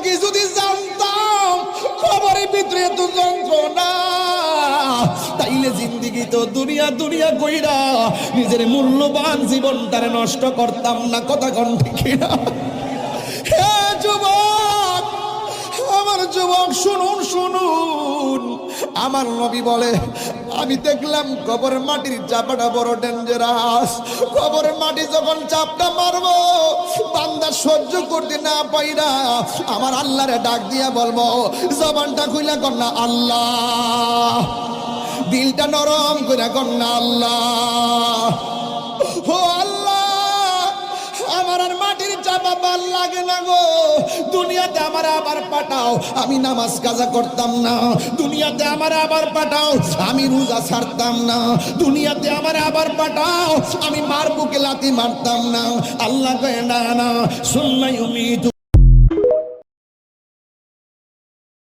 আগে যদি জানতাম কবরের ভিতরে এত যন্ত্রণা, তাইলে জিন্দিগি তো দুনিয়া দুনিয়া কইরা নিজের মূল্যবান জীবনটারে নষ্ট করতাম না। কথা কোন ঠিক না? হে যুবক, আমার যুবক শুনুন শুনুন, আমার নবী বলে আমি দেখলাম কবরের মাটির চাপাটা বড় ডেঞ্জারাস। কবরের মাটি যখন চাপটা মারবো, বান্দা সহ্য করতে না পাইরা আমার আল্লাহরে ডাক দিয়া বলবো, জবানটা খুইলা কন্যা আল্লাহ, দিলটা নরম করে কন্যা আল্লাহ। ও আল্লাহ, আমার আর মাটির চাপা ভাল লাগে না গো, দুনিয়াতে আমার আবার পাঠাও, আমি নামাজ কাজা করতাম না। দুনিয়াতে আমার আবার পাঠাও, আমি রোজা ছাড়তাম না। দুনিয়াতে আমার আবার পাঠাও, আমি মার বুকে লাথি মারতাম না। আল্লাহ কয় না না, সুম্মা ইউমিতু